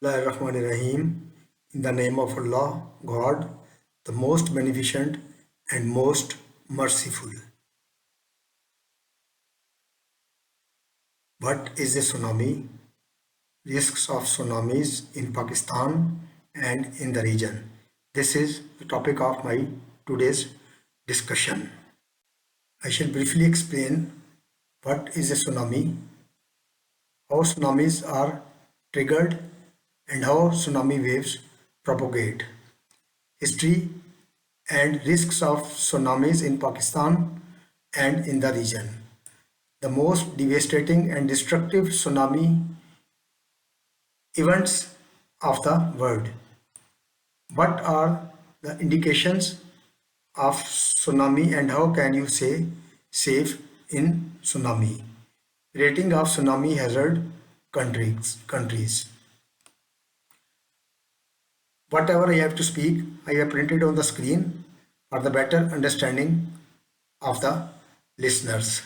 Rahim. In the name of Allah, God, the most beneficent and most merciful. What is a tsunami? Risks of tsunamis in Pakistan and in the region. This is the topic of my today's discussion. I shall briefly explain what is a tsunami, how tsunamis are triggered, and how tsunami waves propagate. History and risks of tsunamis in Pakistan and in the region. The most devastating and destructive tsunami events of the world. What are the indications of tsunami and how can you say safe in tsunami? Rating of tsunami hazard countries. Whatever I have to speak, I have printed on the screen for the better understanding of the listeners.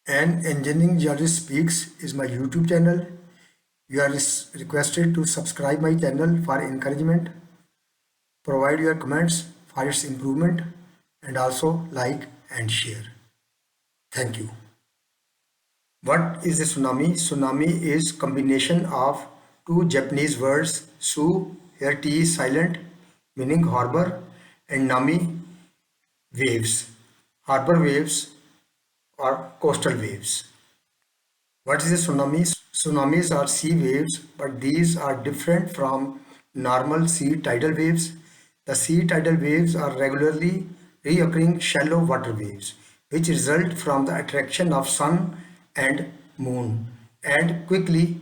And Engineering Geologist Speaks is my YouTube channel. You are requested to subscribe my channel for encouragement, provide your comments for its improvement, and also like and share. Thank you. What is a tsunami? Tsunami is combination of two Japanese words, su, here T is silent, meaning harbor, and nami, waves. Harbor waves or coastal waves. What is a tsunami? Tsunamis are sea waves, but these are different from normal sea tidal waves. The sea tidal waves are regularly reoccurring shallow water waves, which result from the attraction of sun and moon, and quickly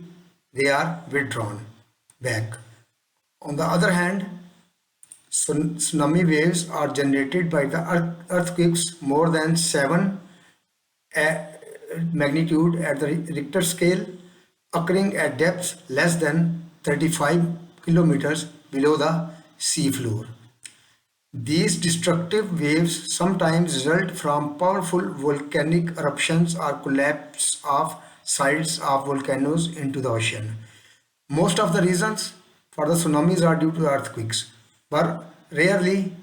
they are withdrawn back. On the other hand, tsunami waves are generated by the earthquakes more than 7 magnitude at the Richter scale, occurring at depths less than 35 kilometers below the sea floor. These destructive waves sometimes result from powerful volcanic eruptions or collapse of sides of volcanoes into the ocean. Most of the reasons for the tsunamis are due to earthquakes, but rarely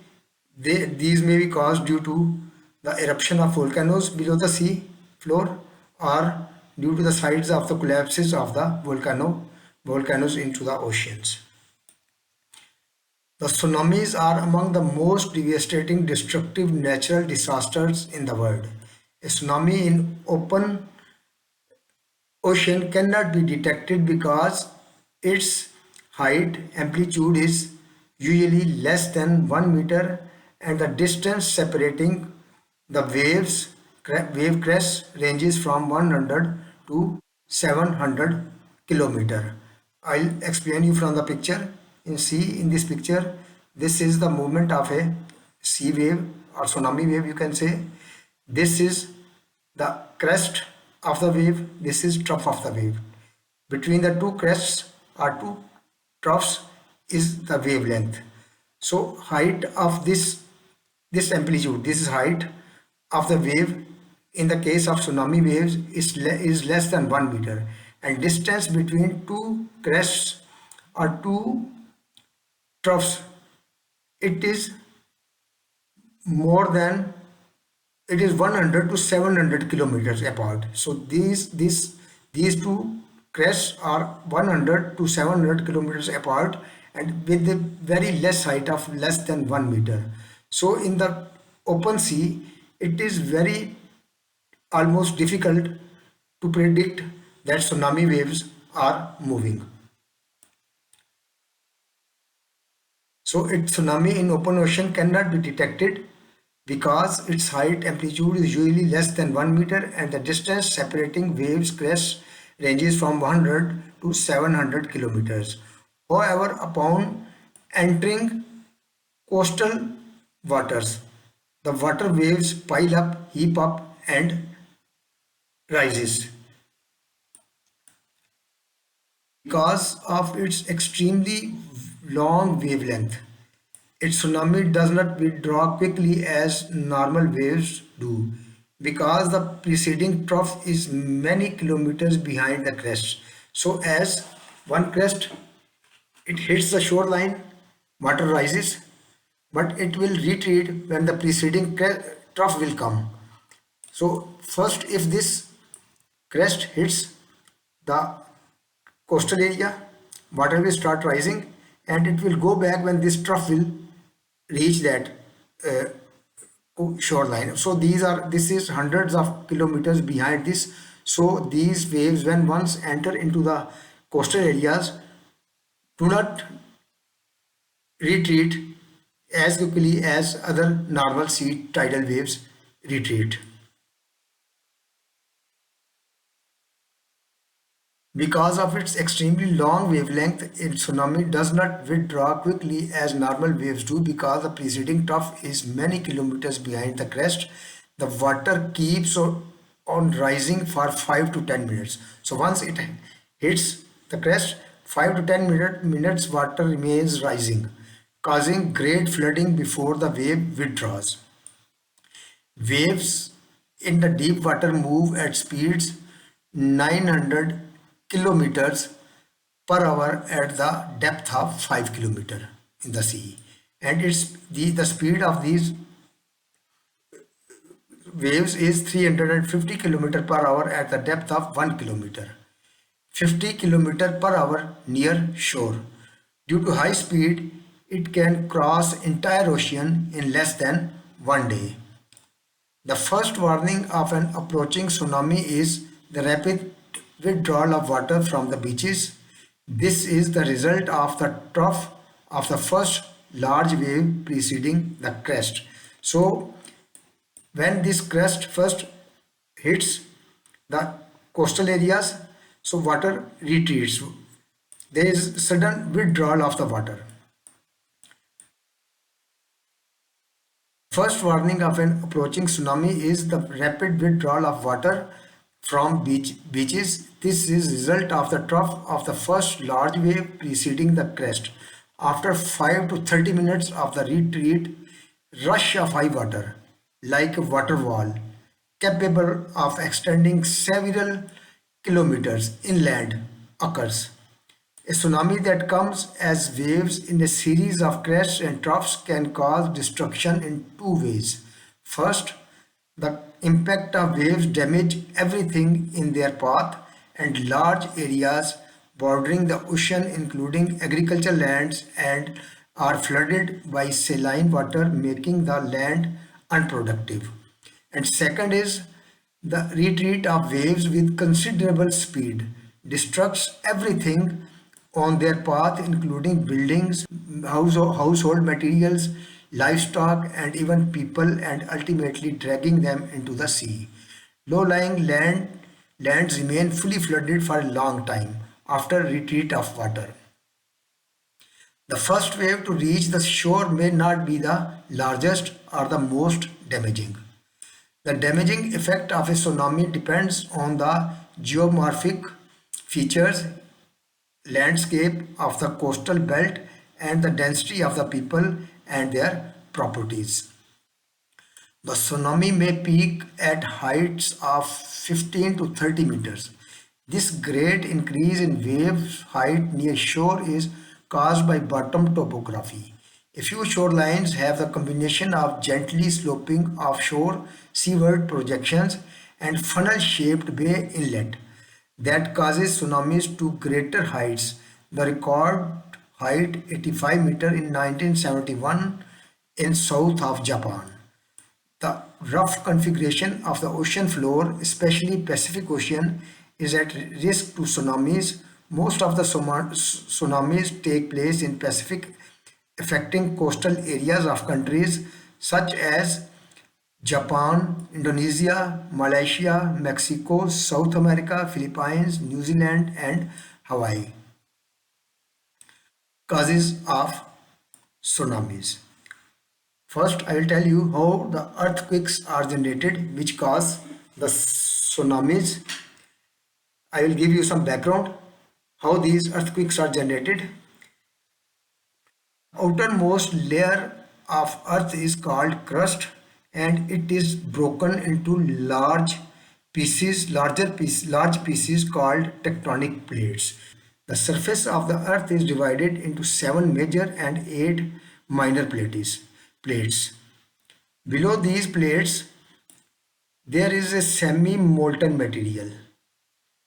these may be caused due to the eruption of volcanoes below the sea floor or due to the sides of the collapses of the volcanoes into the oceans. The tsunamis are among the most devastating, destructive natural disasters in the world. A tsunami in open ocean cannot be detected because its height amplitude is usually less than 1 meter and the distance separating the wave crest ranges from 100 to 700 kilometer. I'll explain you from the picture. In this picture, this is the movement of a sea wave or tsunami wave, you can say. This is the crest of the wave, this is trough of the wave. Between the two crests or two troughs is the wavelength. So height of this amplitude, this is height of the wave in the case of tsunami waves is less than 1 meter, and distance between two crests or two troughs, it is more than, it is 100 to 700 kilometers apart. So these two crests are 100 to 700 kilometers apart and with a very less height of less than 1 meter. So in the open sea, it is very almost difficult to predict that tsunami waves are moving. So its tsunami in open ocean cannot be detected because its height amplitude is usually less than 1 meter and the distance separating waves crests ranges from 100 to 700 kilometers. However, upon entering coastal waters, the water waves pile up, heap up and rises. Because of its extremely long wavelength, its tsunami does not withdraw quickly as normal waves do because the preceding trough is many kilometers behind the crest. So as one crest it hits the shoreline, water rises, but it will retreat when the preceding trough will come. So first, if this crest hits the coastal area, water will start rising, and it will go back when this trough will reach that uh, shoreline. So this is hundreds of kilometers behind this. So these waves, when once enter into the coastal areas, do not retreat as quickly as other normal sea tidal waves retreat. Because of its extremely long wavelength, a tsunami does not withdraw quickly as normal waves do because the preceding trough is many kilometers behind the crest. The water keeps on rising for 5 to 10 minutes. So once it hits the crest, 5 to 10 minutes water remains rising, causing great flooding before the wave withdraws. Waves in the deep water move at speeds 900 kilometers per hour at the depth of 5 kilometer in the sea. And the speed of these waves is 350 kilometer per hour at the depth of 1 kilometer. 50 kilometer per hour near shore. Due to high speed, it can cross entire ocean in less than 1 day. The first warning of an approaching tsunami is the rapid withdrawal of water from the beaches. This is the result of the trough of the first large wave preceding the crest. So, when this crest first hits the coastal areas, so water retreats. There is sudden withdrawal of the water. First warning of an approaching tsunami is the rapid withdrawal of water from beaches. This is result of the trough of the first large wave preceding the crest. After 5 to 30 minutes of the retreat, rush of high water, like a water wall, capable of extending several kilometers inland, occurs. A tsunami that comes as waves in a series of crests and troughs can cause destruction in two ways. First, the impact of waves damage everything in their path, and large areas bordering the ocean, including agricultural lands, and are flooded by saline water, making the land unproductive. And second is the retreat of waves with considerable speed destructs everything on their path, including buildings, household materials, livestock, and even people, and ultimately dragging them into the sea. Low-lying lands remain fully flooded for a long time after retreat of water. The first wave to reach the shore may not be the largest or the most damaging. The damaging effect of a tsunami depends on the geomorphic features, landscape of the coastal belt, and the density of the people and their properties. The tsunami may peak at heights of 15 to 30 meters. This great increase in wave height near shore is caused by bottom topography. A few shorelines have the combination of gently sloping offshore seaward projections and funnel-shaped bay inlet that causes tsunamis to greater heights. The record height 85 meters in 1971 in south of Japan. The rough configuration of the ocean floor, especially Pacific Ocean, is at risk to tsunamis. Most of the tsunamis take place in Pacific, affecting coastal areas of countries such as Japan, Indonesia, Malaysia, Mexico, South America, Philippines, New Zealand, and Hawaii. Causes of tsunamis. First, I will tell you how the earthquakes are generated, which cause the tsunamis. I will give you some background how these earthquakes are generated. Outermost layer of earth is called crust, and it is broken into large large pieces called tectonic plates. The surface of the earth is divided into 7 major and 8 minor plates. Below these plates, there is a semi-molten material.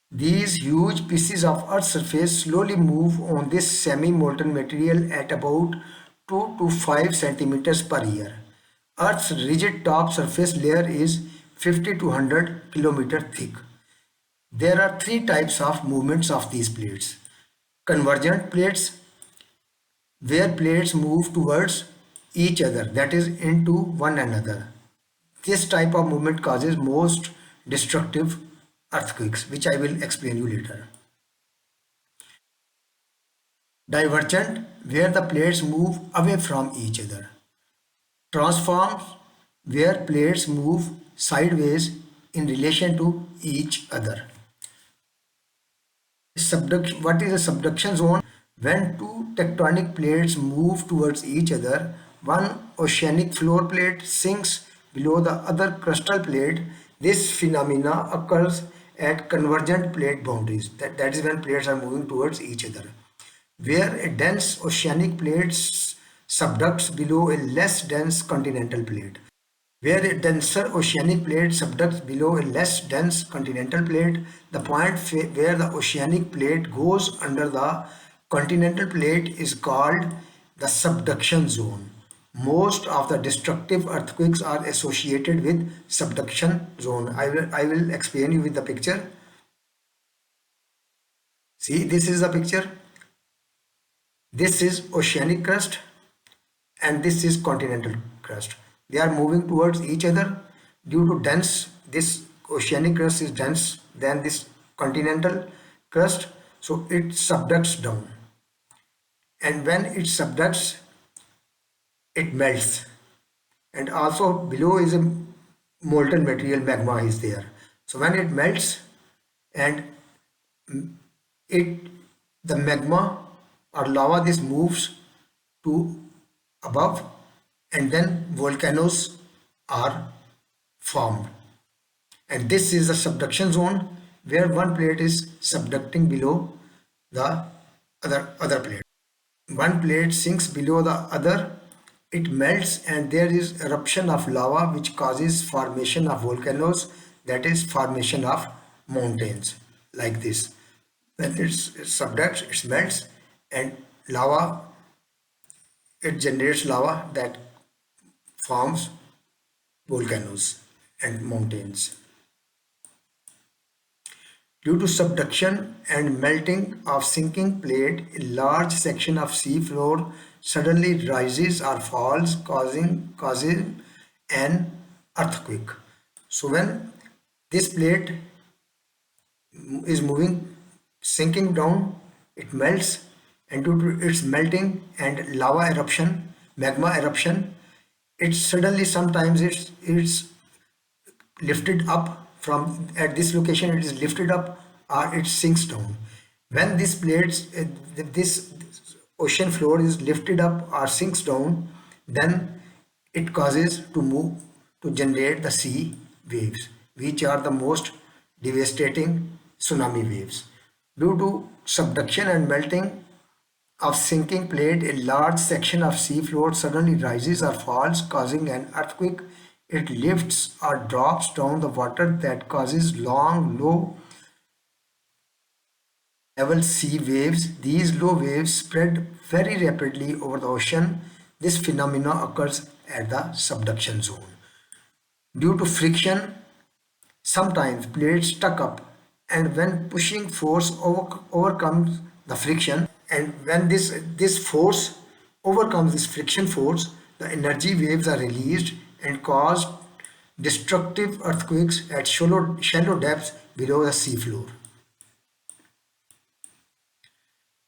These huge pieces of Earth's surface slowly move on this semi-molten material at about 2 to 5 centimeters per year. Earth's rigid top surface layer is 50 to 100 kilometer thick. There are three types of movements of these plates. Convergent plates, where plates move towards each other, that is into one another. This type of movement causes most destructive earthquakes, which I will explain you later. Divergent, where the plates move away from each other. Transform, where plates move sideways in relation to each other. What is a subduction zone? When two tectonic plates move towards each other, one oceanic floor plate sinks below the other crustal plate. This phenomena occurs at convergent plate boundaries. That is when plates are moving towards each other. Where a dense oceanic plate subducts below a less dense continental plate. Where a denser oceanic plate subducts below a less dense continental plate, the point where the oceanic plate goes under the continental plate is called the subduction zone. Most of the destructive earthquakes are associated with subduction zone. I will explain you with the picture. See, this is the picture. This is oceanic crust and this is continental crust. They are moving towards each other due to dense. This oceanic crust is dense than this continental crust, so it subducts down, and when it subducts it melts, and also below is a molten material, magma is there. So when it melts and it the magma or lava, this moves to above, and then volcanoes are formed. And this is the subduction zone where one plate is subducting below the other plate. One plate sinks below the other, it melts, and there is eruption of lava which causes formation of volcanoes, that is formation of mountains like this. When it subducts, it melts, and lava, it generates lava that forms volcanoes and mountains. Due to subduction and melting of sinking plate, a large section of sea floor suddenly rises or falls, causing an earthquake. So when this plate is moving, sinking down, it melts, and due to its melting and lava eruption, magma eruption, it suddenly sometimes it's lifted up from at this location, it is lifted up or it sinks down. When this plates this ocean floor is lifted up or sinks down, then it causes to move to generate the sea waves, which are the most devastating tsunami waves. Due to subduction and melting of sinking plate, a large section of seafloor suddenly rises or falls, causing an earthquake. It lifts or drops down the water that causes long, low level sea waves. These low waves spread very rapidly over the ocean. This phenomena occurs at the subduction zone. Due to friction, sometimes plates stuck up, and when pushing force overcomes the friction, and when this force overcomes this friction force, the energy waves are released and cause destructive earthquakes at shallow depths below the seafloor.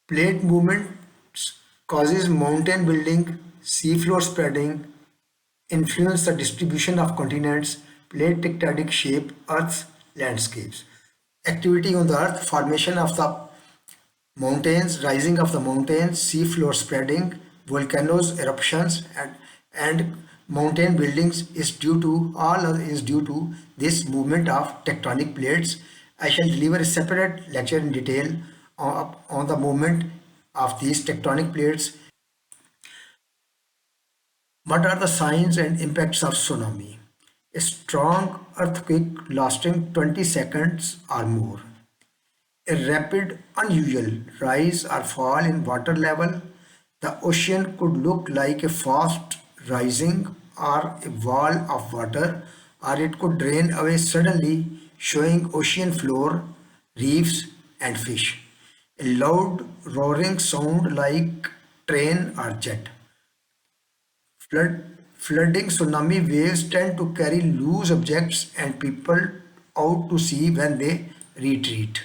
Plate movements causes mountain building, seafloor spreading, influence the distribution of continents, plate tectonic shape Earth's landscapes. Activity on the Earth, formation of the mountains, rising of the mountains, seafloor spreading, volcanoes, eruptions, and mountain buildings is due to this movement of tectonic plates. I shall deliver a separate lecture in detail on the movement of these tectonic plates. What are the signs and impacts of tsunami? A strong earthquake lasting 20 seconds or more. A rapid, unusual rise or fall in water level. The ocean could look like a fast rising or a wall of water, or it could drain away suddenly, showing ocean floor, reefs, and fish. A loud roaring sound like train or jet. Flooding tsunami waves tend to carry loose objects and people out to sea when they retreat.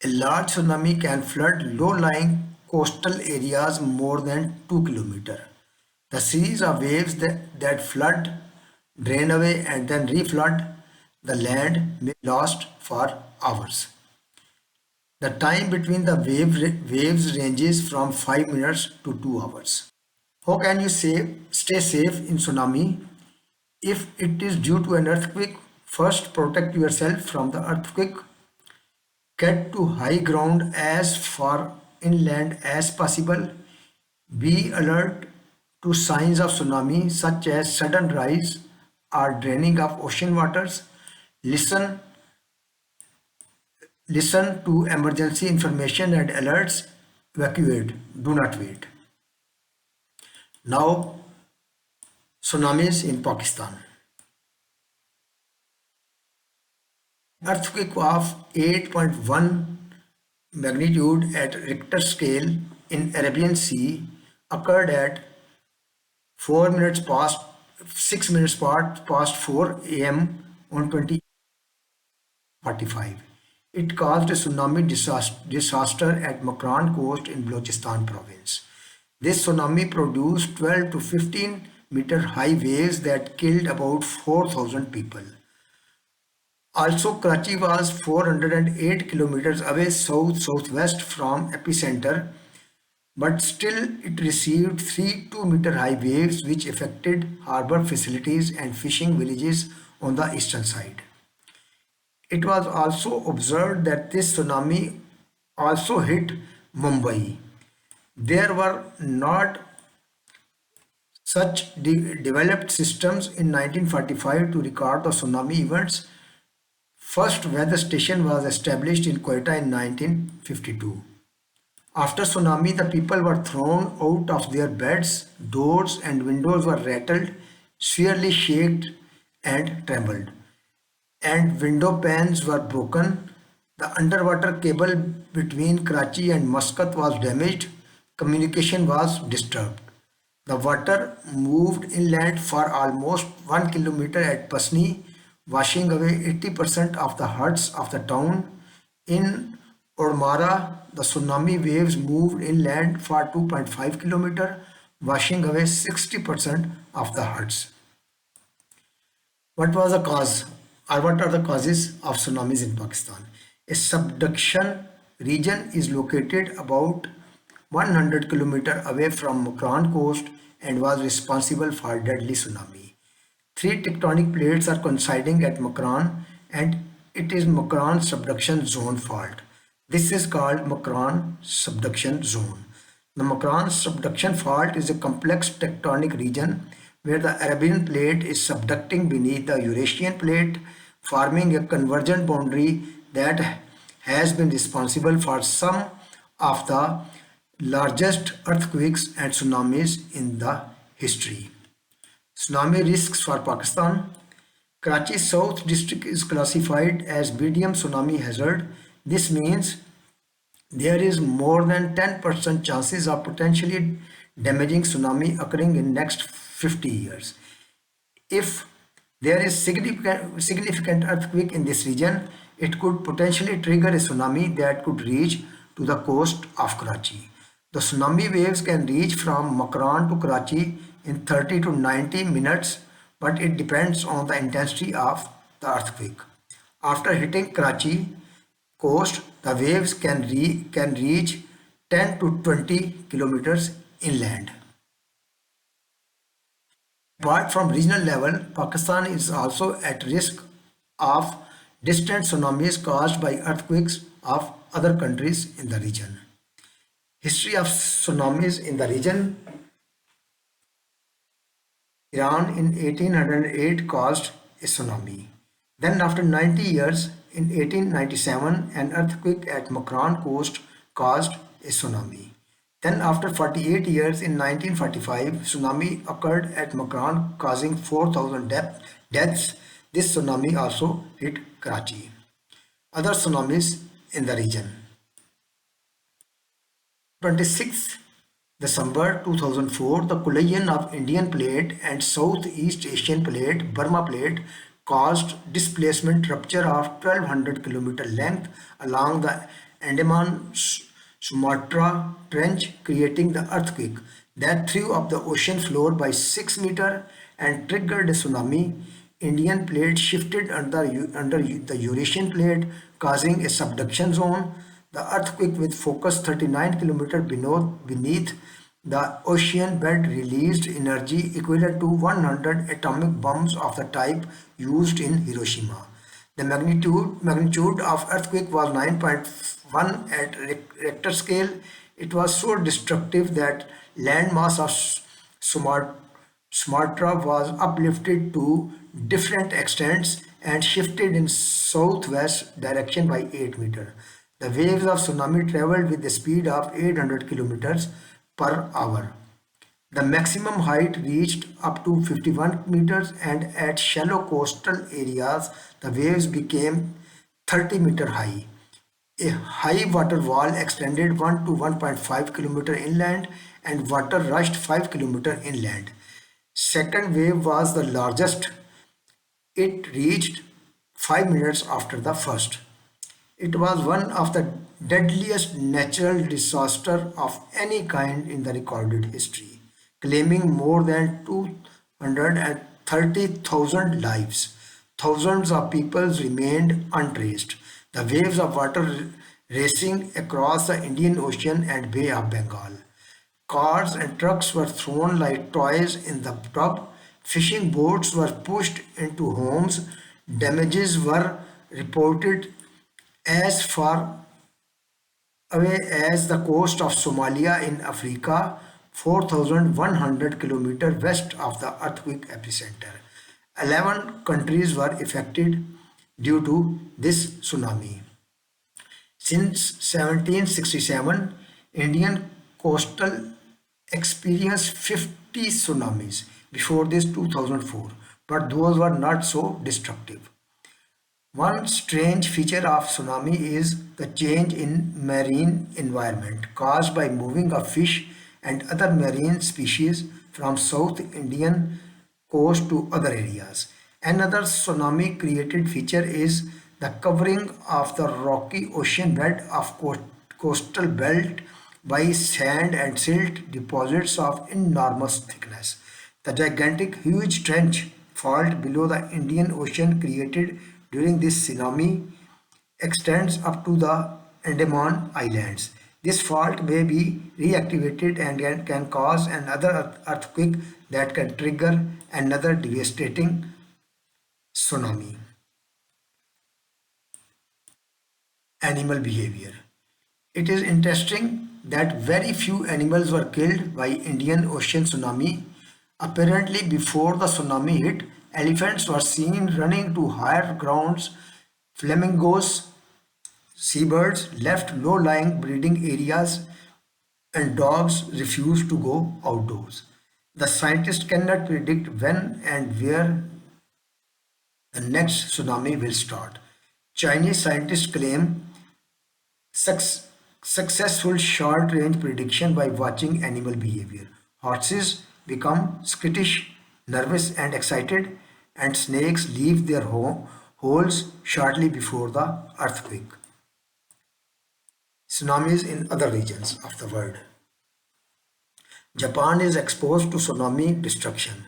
A large tsunami can flood low-lying coastal areas more than 2 kilometers. The series of waves that flood, drain away and then reflood the land may last for hours. The time between the waves ranges from 5 minutes to 2 hours. How can you stay safe in tsunami? If it is due to an earthquake, first protect yourself from the earthquake. Get to high ground as far inland as possible. Be alert to signs of tsunami such as sudden rise or draining of ocean waters. Listen, listen to emergency information and alerts. Evacuate. Do not wait. Now, tsunamis in Pakistan. Earthquake of 8.1 magnitude at Richter scale in Arabian Sea occurred at 4 minutes past 6 minutes past 4 a.m. on 2045. It caused a tsunami disaster at Makran coast in Balochistan province. This tsunami produced 12 to 15-meter high waves that killed about 4,000 people. Also, Karachi was 408 kilometers away south-southwest from epicenter, but still it received 3 2-meter high waves which affected harbor facilities and fishing villages on the eastern side. It was also observed that this tsunami also hit Mumbai. There were not such developed systems in 1945 to record the tsunami events. First weather station was established in Quetta in 1952. After tsunami, the people were thrown out of their beds, doors and windows were rattled, severely shaken and trembled, and window panes were broken. The underwater cable between Karachi and Muscat was damaged. Communication was disturbed. The water moved inland for almost 1 kilometer at Pasni, washing away 80% of the huts of the town. In Ormara, the tsunami waves moved inland for 2.5 kilometers, washing away 60% of the huts. What was the cause or what are the causes of tsunamis in Pakistan? A subduction region is located about 100 kilometers away from Makran coast and was responsible for deadly tsunami. Three tectonic plates are coinciding at Makran and it is Makran subduction zone fault. This is called Makran subduction zone. The Makran subduction fault is a complex tectonic region where the Arabian plate is subducting beneath the Eurasian plate, forming a convergent boundary that has been responsible for some of the largest earthquakes and tsunamis in the history. Tsunami risks for Pakistan. Karachi South District is classified as medium tsunami hazard. This means there is more than 10% chances of potentially damaging tsunami occurring in next 50 years. If there is significant earthquake in this region, it could potentially trigger a tsunami that could reach to the coast of Karachi. The tsunami waves can reach from Makran to Karachi in 30 to 90 minutes, but it depends on the intensity of the earthquake. After hitting Karachi coast, the waves can reach 10 to 20 kilometers inland. Apart from regional level, Pakistan is also at risk of distant tsunamis caused by earthquakes of other countries in the region. History of tsunamis in the region. Iran in 1808 caused a tsunami. Then after 90 years, in 1897, an earthquake at Makran coast caused a tsunami. Then after 48 years, in 1945, tsunami occurred at Makran causing 4,000 deaths. This tsunami also hit Karachi. Other tsunamis in the region. 26th December 2004, the collision of Indian plate and Southeast Asian plate, Burma plate, caused displacement rupture of 1200 kilometer length along the Andaman Sumatra trench, creating the earthquake that threw up the ocean floor by 6 meters and triggered a tsunami. Indian plate shifted under the Eurasian plate, causing a subduction zone. The earthquake, with focus 39 kilometers beneath the ocean bed, released energy equivalent to 100 atomic bombs of the type used in Hiroshima. The magnitude of earthquake was 9.1 at Richter scale. It was so destructive that landmass of Sumatra was uplifted to different extents and shifted in southwest direction by 8 meters. The waves of tsunami traveled with the speed of 800 kilometers per hour. The maximum height reached up to 51 meters, and at shallow coastal areas, the waves became 30-meter high. A high water wall extended 1 to 1.5 kilometer inland, and water rushed 5 kilometer inland. Second wave was the largest. It reached 5 minutes after the first. It was one of the deadliest natural disasters of any kind in the recorded history, claiming more than 230,000 lives. Thousands of people remained untraced. The waves of water racing across the Indian Ocean and Bay of Bengal. Cars and trucks were thrown like toys in the tub. Fishing boats were pushed into homes. Damages were reported as far away as the coast of Somalia in Africa, 4,100 kilometers west of the earthquake epicenter. 11 countries were affected due to this tsunami. Since 1767, Indian coastal experienced 50 tsunamis. Before this, 2004, but those were not so destructive. One strange feature of tsunami is the change in marine environment caused by moving of fish and other marine species from South Indian coast to other areas. Another tsunami created feature is the covering of the rocky ocean bed of coastal belt by sand and silt deposits of enormous thickness. The gigantic huge trench fault below the Indian Ocean created during this tsunami extends up to the Andaman Islands. This fault may be reactivated and can cause another earthquake that can trigger another devastating tsunami. Animal behavior. It is interesting that very few animals were killed by Indian Ocean tsunami. Apparently, before the tsunami hit, elephants were seen running to higher grounds. Flamingos, seabirds left low-lying breeding areas, and dogs refused to go outdoors. The scientists cannot predict when and where the next tsunami will start. Chinese scientists claim suc- successful short-range prediction by watching animal behavior. Horses become skittish, nervous and excited, and snakes leave their holes shortly before the earthquake. Tsunamis in other regions of the world. Japan is exposed to tsunami destruction.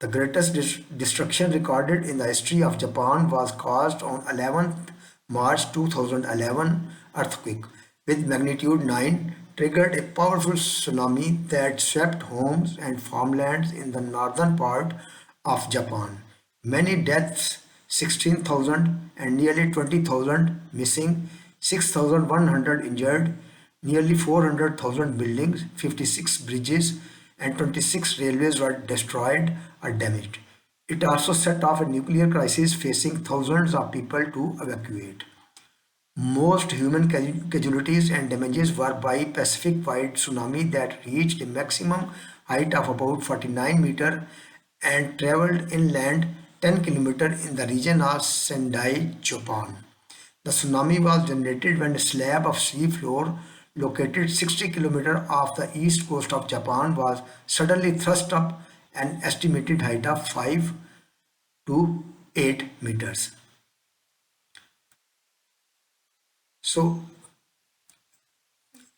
The greatest destruction recorded in the history of Japan was caused on 11th March 2011 earthquake with magnitude 9 triggered a powerful tsunami that swept homes and farmlands in the northern part of Japan. Many deaths, 16,000 and nearly 20,000 missing, 6,100 injured, nearly 400,000 buildings, 56 bridges, and 26 railways were destroyed or damaged. It also set off a nuclear crisis facing thousands of people to evacuate. Most human casualties and damages were by Pacific-wide tsunami that reached a maximum height of about 49 meters and traveled inland 10 kilometers in the region of Sendai, Japan. The tsunami was generated when a slab of sea floor located 60 kilometers off the east coast of Japan was suddenly thrust up an estimated height of 5 to 8 meters. So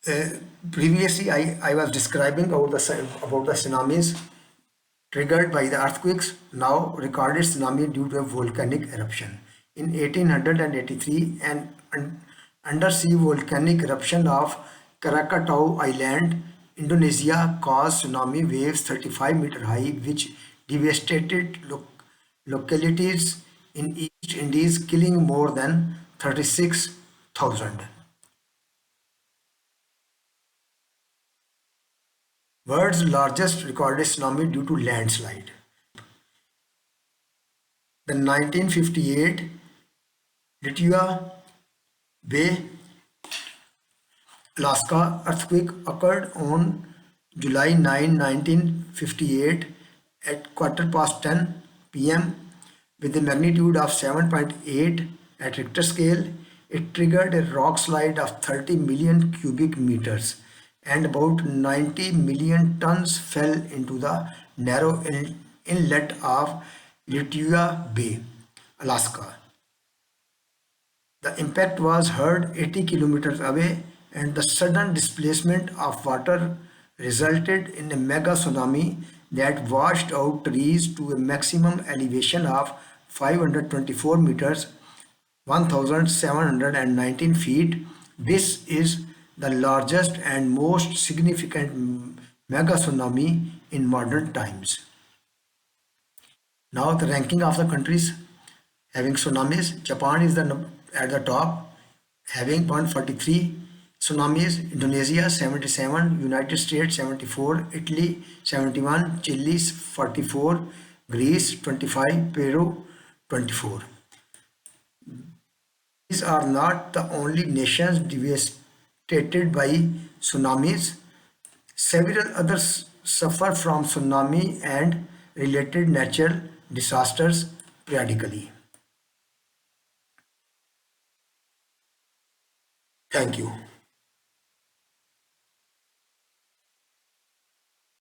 uh, previously I was describing about the tsunamis triggered by the earthquakes, now recorded tsunami due to a volcanic eruption. In 1883, an undersea volcanic eruption of Krakatau Island, Indonesia caused tsunami waves 35-meter high, which devastated localities in East Indies, killing more than 36,000. World's largest recorded tsunami due to landslide. The 1958 Lituya Bay, Alaska earthquake occurred on July 9, 1958 at quarter past 10 p.m. with a magnitude of 7.8 at Richter scale. It triggered a rock slide of 30 million cubic meters and about 90 million tons fell into the narrow inlet of Lituya Bay, Alaska. The impact was heard 80 kilometers away, and the sudden displacement of water resulted in a mega tsunami that washed out trees to a maximum elevation of 524 meters, 1719 feet. This is the largest and most significant mega tsunami in modern times. Now the ranking of the countries having tsunamis. Japan is at the top, having 143 tsunamis. Indonesia 77, United States 74, Italy 71, Chile 44, Greece 25, Peru 24. These are not the only nations devastated by tsunamis. Several others suffer from tsunami and related natural disasters periodically. Thank you.